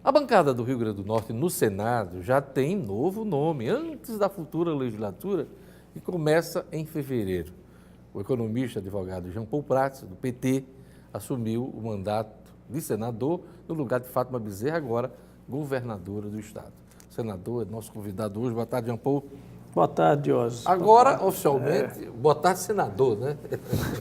A bancada do Rio Grande do Norte no Senado já tem novo nome, antes da futura legislatura, que começa em fevereiro. O economista e advogado Jean Paul Prats, do PT, assumiu o mandato de senador no lugar de Fátima Bezerra, agora governadora do estado. O senador é nosso convidado hoje. Boa tarde, Jean Paul. Boa tarde, Diógenes. Agora, oficialmente, boa tarde, senador, né?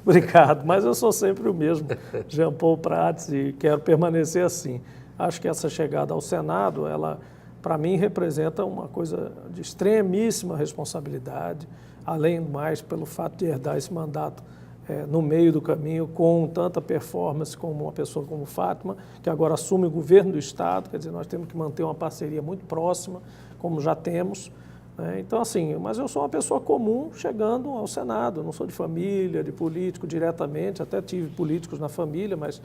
Obrigado, mas eu sou sempre o mesmo, Jean Paul Prats, e quero permanecer assim. Acho que essa chegada ao Senado, ela, para mim, representa uma coisa de extremíssima responsabilidade, além do mais, pelo fato de herdar esse mandato no meio do caminho, com tanta performance como uma pessoa como Fátima, que agora assume o governo do Estado. Quer dizer, nós temos que manter uma parceria muito próxima, como já temos. Então, assim, mas eu sou uma pessoa comum chegando ao Senado, não sou de família, de político diretamente, até tive políticos na família, mas,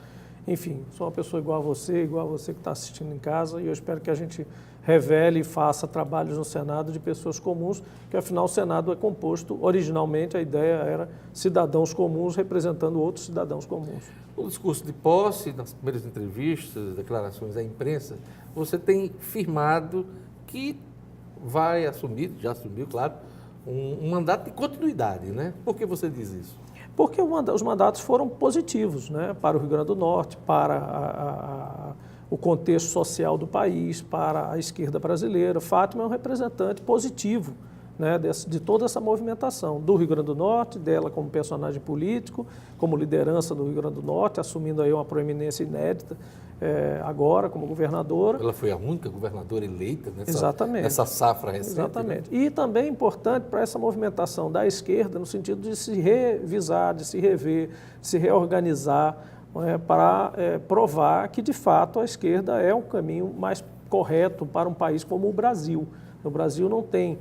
enfim, sou uma pessoa igual a você que está assistindo em casa, e eu espero que a gente revele e faça trabalhos no Senado de pessoas comuns, que afinal o Senado é composto, originalmente a ideia era cidadãos comuns representando outros cidadãos comuns. No discurso de posse, nas primeiras entrevistas, declarações à imprensa, você tem firmado que vai assumir, já assumiu, claro, um mandato de continuidade, né? Por que você diz isso? Porque os mandatos foram positivos, né, para o Rio Grande do Norte, para o contexto social do país, para a esquerda brasileira. Fátima é um representante positivo, né, de toda essa movimentação do Rio Grande do Norte, dela como personagem político, como liderança do Rio Grande do Norte, assumindo aí uma proeminência inédita agora como governadora. Ela foi a única governadora eleita Exatamente. nessa safra recente. Exatamente. Né? E também importante para essa movimentação da esquerda, no sentido de se revisar, de se rever, de se reorganizar, para provar que, de fato, a esquerda é um caminho mais correto para um país como o Brasil. O Brasil não tem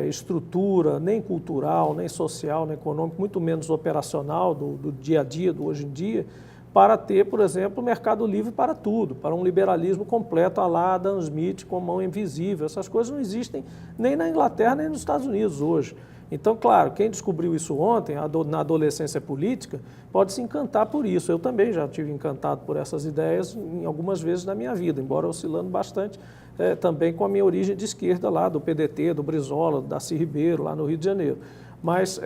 estrutura nem cultural, nem social, nem econômica, muito menos operacional do dia a dia, do hoje em dia, para ter, por exemplo, mercado livre para tudo, para um liberalismo completo à la Adam Smith, com mão invisível. Essas coisas não existem nem na Inglaterra, nem nos Estados Unidos hoje. Então, claro, quem descobriu isso ontem, na adolescência política, pode se encantar por isso. Eu também já tive encantado por essas ideias em algumas vezes na minha vida, embora oscilando bastante também com a minha origem de esquerda lá, do PDT, do Brizola, do Darcy Ribeiro, lá no Rio de Janeiro. Mas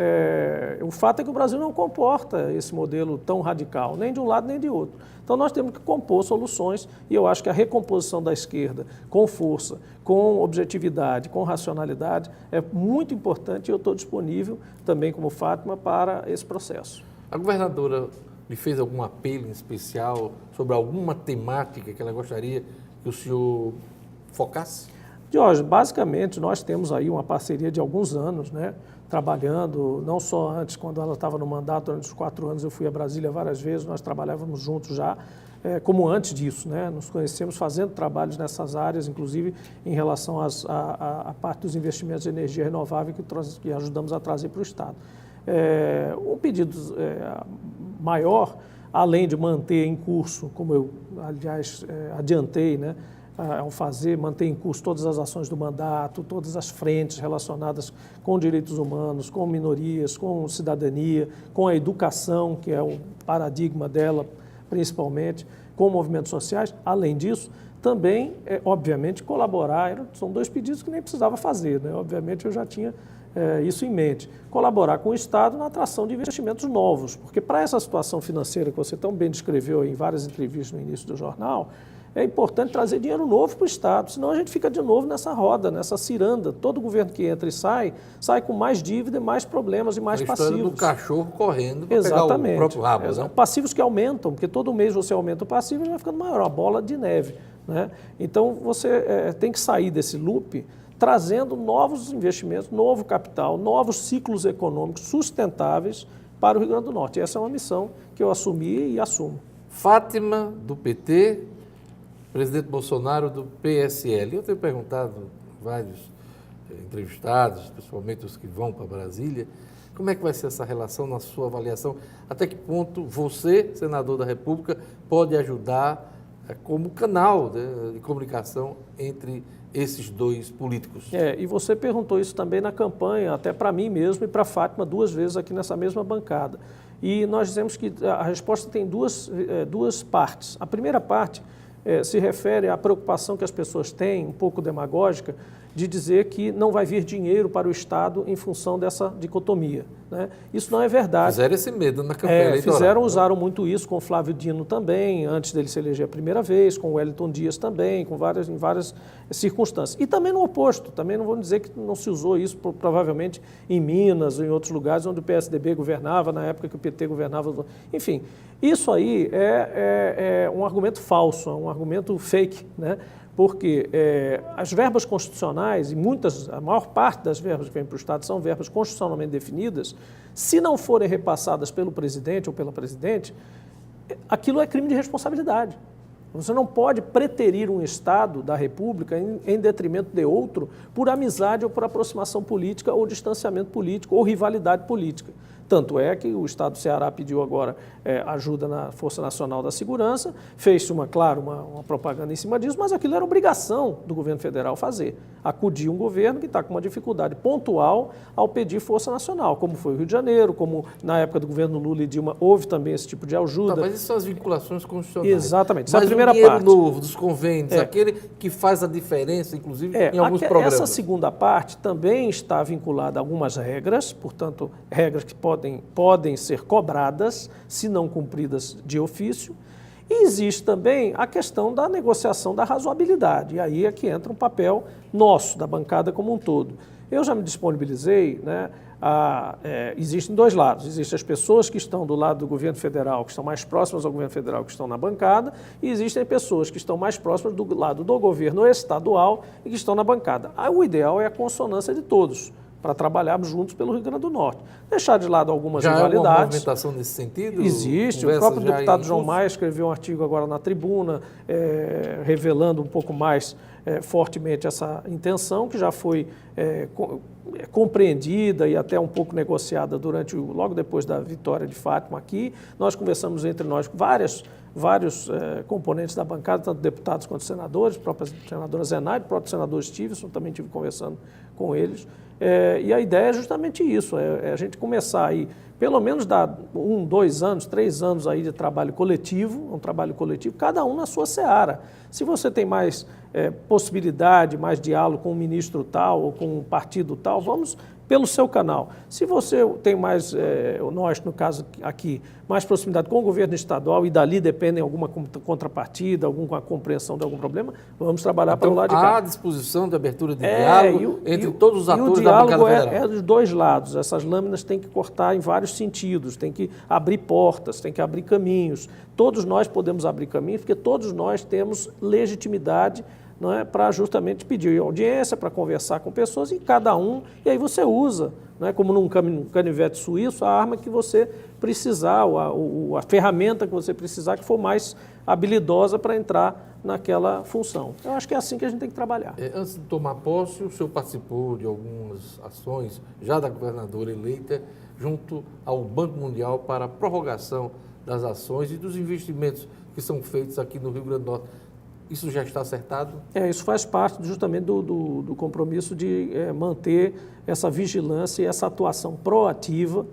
o fato é que o Brasil não comporta esse modelo tão radical, nem de um lado nem de outro. Então nós temos que compor soluções, e eu acho que a recomposição da esquerda com força, com objetividade, com racionalidade, é muito importante, e eu estou disponível também como Fátima para esse processo. A governadora lhe fez algum apelo em especial sobre alguma temática que ela gostaria que o senhor focasse? Diógenes, basicamente nós temos aí uma parceria de alguns anos, né? Trabalhando, não só antes, quando ela estava no mandato, durante os 4 anos eu fui a Brasília várias vezes, nós trabalhávamos juntos já, como antes disso, né? Nos conhecemos fazendo trabalhos nessas áreas, inclusive em relação à parte dos investimentos de energia renovável que ajudamos a trazer para o Estado. Um pedido maior, além de manter em curso, como eu, aliás, adiantei, né? Ao manter em curso todas as ações do mandato, todas as frentes relacionadas com direitos humanos, com minorias, com cidadania, com a educação, que é o paradigma dela, principalmente, com movimentos sociais. Além disso, também, obviamente, colaborar. São 2 pedidos que nem precisava fazer, né? Obviamente, eu já tinha isso em mente. Colaborar com o Estado na atração de investimentos novos, porque para essa situação financeira que você tão bem descreveu em várias entrevistas no início do jornal, é importante trazer dinheiro novo para o Estado, senão a gente fica de novo nessa roda, nessa ciranda. Todo governo que entra e sai com mais dívida, mais problemas e mais passivos. A história do cachorro correndo para pegar o próprio rabo. Né? Passivos que aumentam, porque todo mês você aumenta o passivo e vai ficando maior, uma bola de neve. Né? Então você tem que sair desse loop trazendo novos investimentos, novo capital, novos ciclos econômicos sustentáveis para o Rio Grande do Norte. E essa é uma missão que eu assumi e assumo. Fátima, do PT, presidente Bolsonaro, do PSL. Eu tenho perguntado a vários entrevistados, principalmente os que vão para Brasília, como é que vai ser essa relação na sua avaliação? Até que ponto você, senador da República, pode ajudar como canal de comunicação entre esses 2 políticos? E você perguntou isso também na campanha, até para mim mesmo e para a Fátima 2 vezes aqui nessa mesma bancada. E nós dizemos que a resposta tem duas partes. A primeira parte se refere à preocupação que as pessoas têm, um pouco demagógica, de dizer que não vai vir dinheiro para o Estado em função dessa dicotomia, né? Isso não é verdade. Fizeram esse medo na campanha eleitoral. Usaram muito isso com o Flávio Dino também, antes dele se eleger a primeira vez, com o Wellington Dias também, em várias circunstâncias. E também no oposto, também não vou dizer que não se usou isso provavelmente em Minas ou em outros lugares onde o PSDB governava, na época que o PT governava. Enfim, isso aí é um argumento falso, é um argumento fake, né? Porque as verbas constitucionais, a maior parte das verbas que vêm para o Estado são verbas constitucionalmente definidas, se não forem repassadas pelo presidente ou pela presidente, aquilo é crime de responsabilidade. Você não pode preterir um Estado da República em detrimento de outro por amizade ou por aproximação política ou distanciamento político ou rivalidade política. Tanto é que o Estado do Ceará pediu agora ajuda na Força Nacional da Segurança, fez-se uma propaganda em cima disso, mas aquilo era obrigação do governo federal fazer. Acudir um governo que está com uma dificuldade pontual ao pedir Força Nacional, como foi o Rio de Janeiro, como na época do governo Lula e Dilma houve também esse tipo de ajuda. Tá, mas isso são as vinculações constitucionais. Exatamente. Mas a primeira o dinheiro parte novo dos convênios, aquele que faz a diferença, inclusive, em alguns programas. Essa segunda parte também está vinculada a algumas regras, portanto, regras que podem ser cobradas, se não cumpridas de ofício. E existe também a questão da negociação da razoabilidade. E aí é que entra um papel nosso, da bancada como um todo. Eu já me disponibilizei, né? Existem dois lados. Existem as pessoas que estão do lado do governo federal, que estão mais próximas ao governo federal, que estão na bancada, e existem pessoas que estão mais próximas do lado do governo estadual e que estão na bancada. O ideal é a consonância de todos, para trabalharmos juntos pelo Rio Grande do Norte. Deixar de lado algumas rivalidades. Já há uma movimentação nesse sentido? Existe. O próprio deputado João Maia escreveu um artigo agora na tribuna, revelando um pouco mais fortemente essa intenção, que já foi compreendida e até um pouco negociada logo depois da vitória de Fátima aqui. Nós conversamos entre nós com vários componentes da bancada, tanto deputados quanto senadores, a própria senadora Zenaide, o próprio senador Stevenson, também estive conversando com eles. E a ideia é justamente isso, a gente começar aí, pelo menos dar 1, 2 anos, 3 anos aí de trabalho coletivo, cada um na sua seara. Se você tem mais possibilidade, mais diálogo com um ministro tal ou com um partido tal, vamos pelo seu canal. Se você tem mais, nós no caso aqui, mais proximidade com o governo estadual e dali dependem alguma contrapartida, alguma compreensão de algum problema, vamos trabalhar para o lado de cá. Há disposição de abertura de diálogo entre todos os atores da bancada federal. O diálogo é dos dois lados. Essas lâminas têm que cortar em vários sentidos, tem que abrir portas, tem que abrir caminhos. Todos nós podemos abrir caminhos porque todos nós temos legitimidade, não é, para justamente pedir audiência, para conversar com pessoas, e cada um, e aí você usa, não é, como num canivete suíço, a arma que você precisar, a ferramenta que você precisar, que for mais habilidosa para entrar naquela função. Eu acho que é assim que a gente tem que trabalhar. Antes de tomar posse, o senhor participou de algumas ações, já da governadora eleita, junto ao Banco Mundial para a prorrogação das ações e dos investimentos que são feitos aqui no Rio Grande do Norte. Isso já está acertado? Isso faz parte justamente do compromisso de manter essa vigilância e essa atuação proativa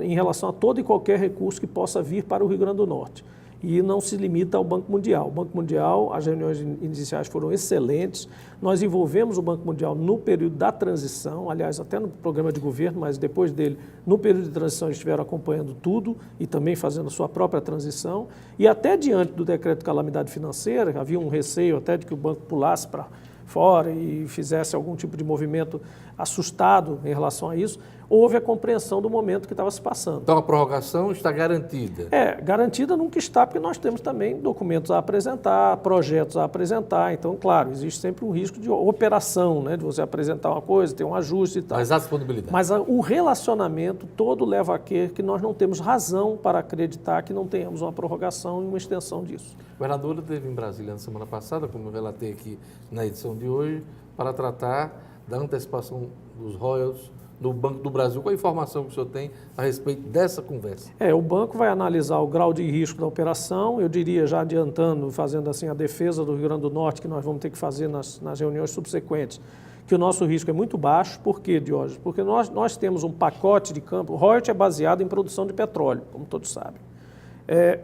em relação a todo e qualquer recurso que possa vir para o Rio Grande do Norte. E não se limita ao Banco Mundial. O Banco Mundial, as reuniões iniciais foram excelentes. Nós envolvemos o Banco Mundial no período da transição, aliás, até no programa de governo, mas depois dele, no período de transição, eles estiveram acompanhando tudo e também fazendo a sua própria transição. E até diante do decreto de calamidade financeira, havia um receio até de que o banco pulasse para fora e fizesse algum tipo de movimento assustado em relação a isso, houve a compreensão do momento que estava se passando. Então a prorrogação está garantida? Garantida nunca está, porque nós temos também documentos a apresentar, projetos a apresentar, então, claro, existe sempre um risco de operação, né, de você apresentar uma coisa, ter um ajuste e tal. Mas há disponibilidade. Mas o relacionamento todo leva a que nós não temos razão para acreditar que não tenhamos uma prorrogação e uma extensão disso. O governador esteve em Brasília na semana passada, como eu relatei aqui na edição de hoje, para tratar da antecipação dos royalties do Banco do Brasil. Qual a informação que o senhor tem a respeito dessa conversa? O banco vai analisar o grau de risco da operação, eu diria, já adiantando, fazendo assim a defesa do Rio Grande do Norte, que nós vamos ter que fazer nas reuniões subsequentes, que o nosso risco é muito baixo. Por quê, Diógenes? Porque nós temos um pacote de campo, o royalty é baseado em produção de petróleo, como todos sabem.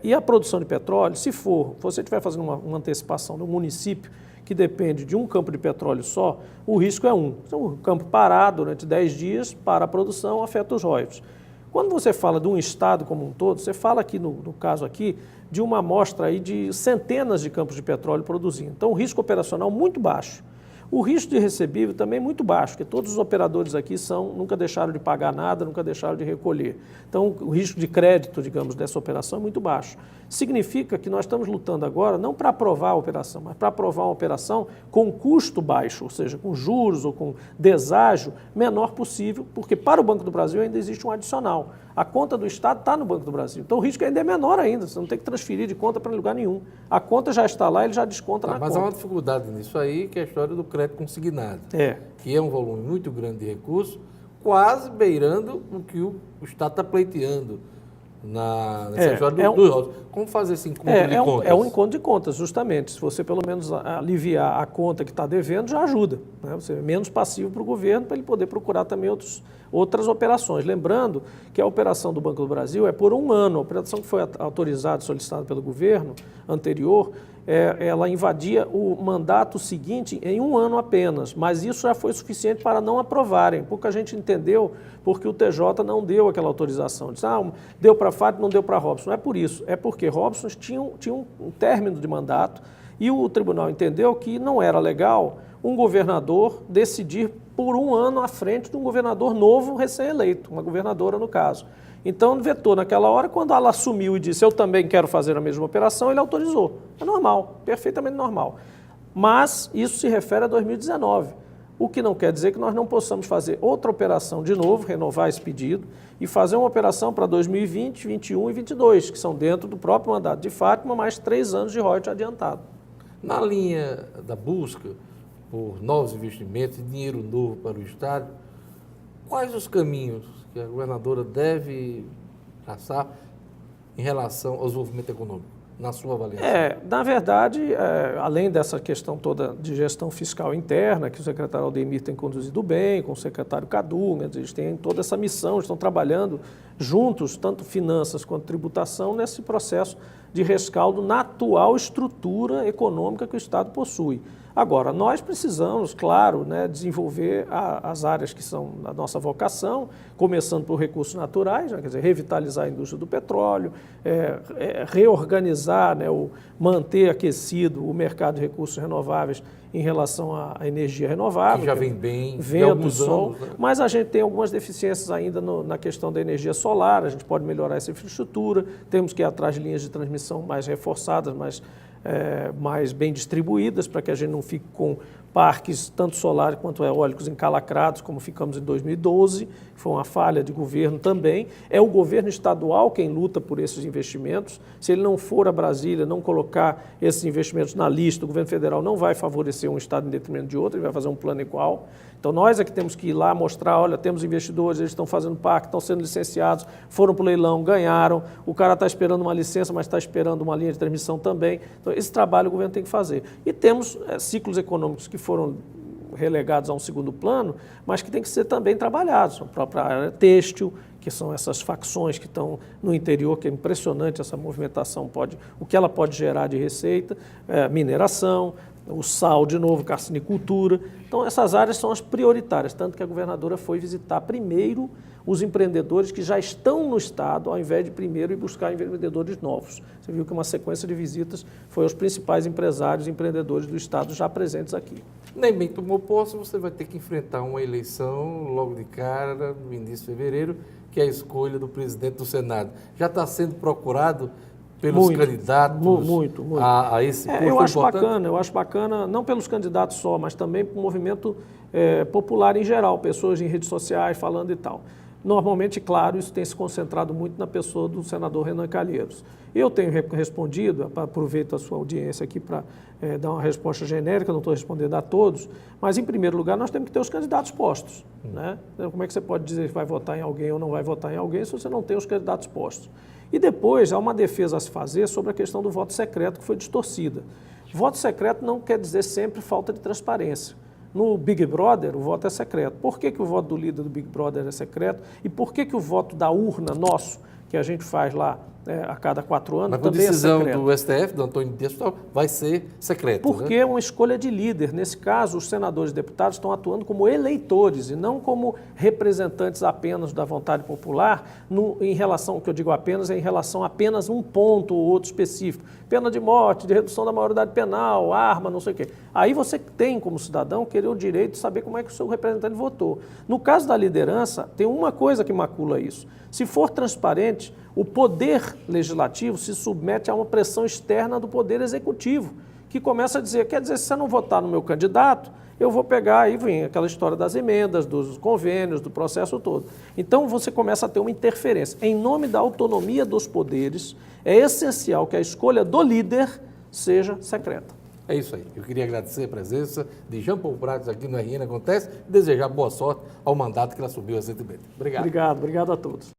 E a produção de petróleo, se você estiver fazendo uma antecipação no município que depende de um campo de petróleo só, o risco é um. Então, o campo parado durante 10 dias para a produção afeta os royalties. Quando você fala de um estado como um todo, você fala aqui, no caso aqui, de uma amostra aí de centenas de campos de petróleo produzindo. Então, o risco operacional muito baixo. O risco de recebível também muito baixo, porque todos os operadores aqui nunca deixaram de pagar nada, nunca deixaram de recolher. Então, o risco de crédito, digamos, dessa operação é muito baixo. Significa que nós estamos lutando agora não para aprovar a operação, mas para aprovar uma operação com custo baixo, ou seja, com juros ou com deságio menor possível, porque para o Banco do Brasil ainda existe um adicional. A conta do Estado está no Banco do Brasil, então o risco ainda é menor ainda, você não tem que transferir de conta para lugar nenhum. A conta já está lá, ele já desconta na mas conta. há uma dificuldade nisso aí, que é a história do crédito consignado, que é um volume muito grande de recursos, quase beirando o que o Estado está pleiteando nessa história dos royalties. Como fazer esse encontro de contas? É um encontro de contas, justamente. Se você pelo menos aliviar a conta que está devendo, já ajuda, né? Você é menos passivo para o governo, para ele poder procurar também outras operações. Lembrando que a operação do Banco do Brasil é por 1 ano. A operação que foi autorizada, solicitada pelo governo anterior, ela invadia o mandato seguinte em 1 ano apenas, mas isso já foi suficiente para não aprovarem. Pouca gente entendeu porque o TJ não deu aquela autorização. Disse, deu para a FAT, não deu para a Robson. Não é por isso, é porque Robson tinha um término de mandato e o tribunal entendeu que não era legal um governador decidir por 1 ano à frente de um governador novo recém-eleito, uma governadora no caso. Então, vetou naquela hora, quando ela assumiu e disse, eu também quero fazer a mesma operação, ele autorizou. É normal, perfeitamente normal. Mas isso se refere a 2019, o que não quer dizer que nós não possamos fazer outra operação de novo, renovar esse pedido, e fazer uma operação para 2020, 2021 e 2022, que são dentro do próprio mandato de Fátima, mais 3 anos de royalties adiantado. Na linha da busca por novos investimentos e dinheiro novo para o Estado, quais os caminhos que a governadora deve traçar em relação ao desenvolvimento econômico, na sua avaliação? Na verdade, além dessa questão toda de gestão fiscal interna, que o secretário Aldemir tem conduzido bem, com o secretário Cadu, né, eles têm toda essa missão, estão trabalhando juntos, tanto finanças quanto tributação, nesse processo de rescaldo na atual estrutura econômica que o Estado possui. Agora, nós precisamos, claro, né, desenvolver as áreas que são da nossa vocação, começando por recursos naturais, né, quer dizer, revitalizar a indústria do petróleo, reorganizar, né, manter aquecido o mercado de recursos renováveis em relação à energia renovável. Que já vem bem, vento, sol, anos, né? Mas a gente tem algumas deficiências ainda na questão da energia solar, a gente pode melhorar essa infraestrutura, temos que ir atrás de linhas de transmissão mais reforçadas, mais bem distribuídas, para que a gente não fique com parques tanto solares quanto eólicos encalacrados, como ficamos em 2012, que foi uma falha de governo também. É o governo estadual quem luta por esses investimentos. Se ele não for a Brasília, não colocar esses investimentos na lista, o governo federal não vai favorecer um estado em detrimento de outro, ele vai fazer um plano igual. Então, nós é que temos que ir lá mostrar, olha, temos investidores, eles estão fazendo parque, estão sendo licenciados, foram para o leilão, ganharam, o cara está esperando uma licença, mas está esperando uma linha de transmissão também. Então, esse trabalho o governo tem que fazer. E temos ciclos econômicos que foram relegados a um segundo plano, mas que têm que ser também trabalhados. A própria área têxtil, que são essas facções que estão no interior, que é impressionante essa movimentação, o que ela pode gerar de receita, mineração, o sal de novo, carcinicultura. Então, essas áreas são as prioritárias, tanto que a governadora foi visitar primeiro os empreendedores que já estão no Estado, ao invés de primeiro ir buscar empreendedores novos. Você viu que uma sequência de visitas foi aos principais empresários e empreendedores do Estado já presentes aqui. Nem bem tomou posse, você vai ter que enfrentar uma eleição logo de cara, no início de fevereiro, que é a escolha do presidente do Senado. Já está sendo procurado pelos candidatos a esse posto importante? Eu acho bacana, não pelos candidatos só, mas também para o movimento popular em geral, pessoas em redes sociais falando e tal. Normalmente, claro, isso tem se concentrado muito na pessoa do senador Renan Calheiros. Eu tenho respondido, aproveito a sua audiência aqui para dar uma resposta genérica, não estou respondendo a todos, mas, em primeiro lugar, nós temos que ter os candidatos postos. Né? Como é que você pode dizer que vai votar em alguém ou não vai votar em alguém se você não tem os candidatos postos? E depois, há uma defesa a se fazer sobre a questão do voto secreto, que foi distorcida. Voto secreto não quer dizer sempre falta de transparência. No Big Brother, o voto é secreto. Por que o voto do líder do Big Brother é secreto? E por que o voto da urna nosso, que a gente faz lá a cada 4 anos, Mas com também é decisão secreta. do STF, do Antônio Dias Toffoli, vai ser secreto. Porque né? é uma escolha de líder. Nesse caso, os senadores e deputados estão atuando como eleitores e não como representantes apenas da vontade popular, em relação, o que eu digo apenas, é em relação a apenas um ponto ou outro específico. Pena de morte, de redução da maioridade penal, arma, não sei o quê. Aí você tem, como cidadão, querer o direito de saber como é que o seu representante votou. No caso da liderança, tem uma coisa que macula isso. Se for transparente, o poder legislativo se submete a uma pressão externa do poder executivo, que começa a dizer, quer dizer, se você não votar no meu candidato, eu vou pegar, aí vem aquela história das emendas, dos convênios, do processo todo. Então você começa a ter uma interferência. Em nome da autonomia dos poderes, é essencial que a escolha do líder seja secreta. É isso aí. Eu queria agradecer a presença de Jean Paul Prats aqui no RN Acontece e desejar boa sorte ao mandato que ele assumiu recentemente. Obrigado. Obrigado a todos.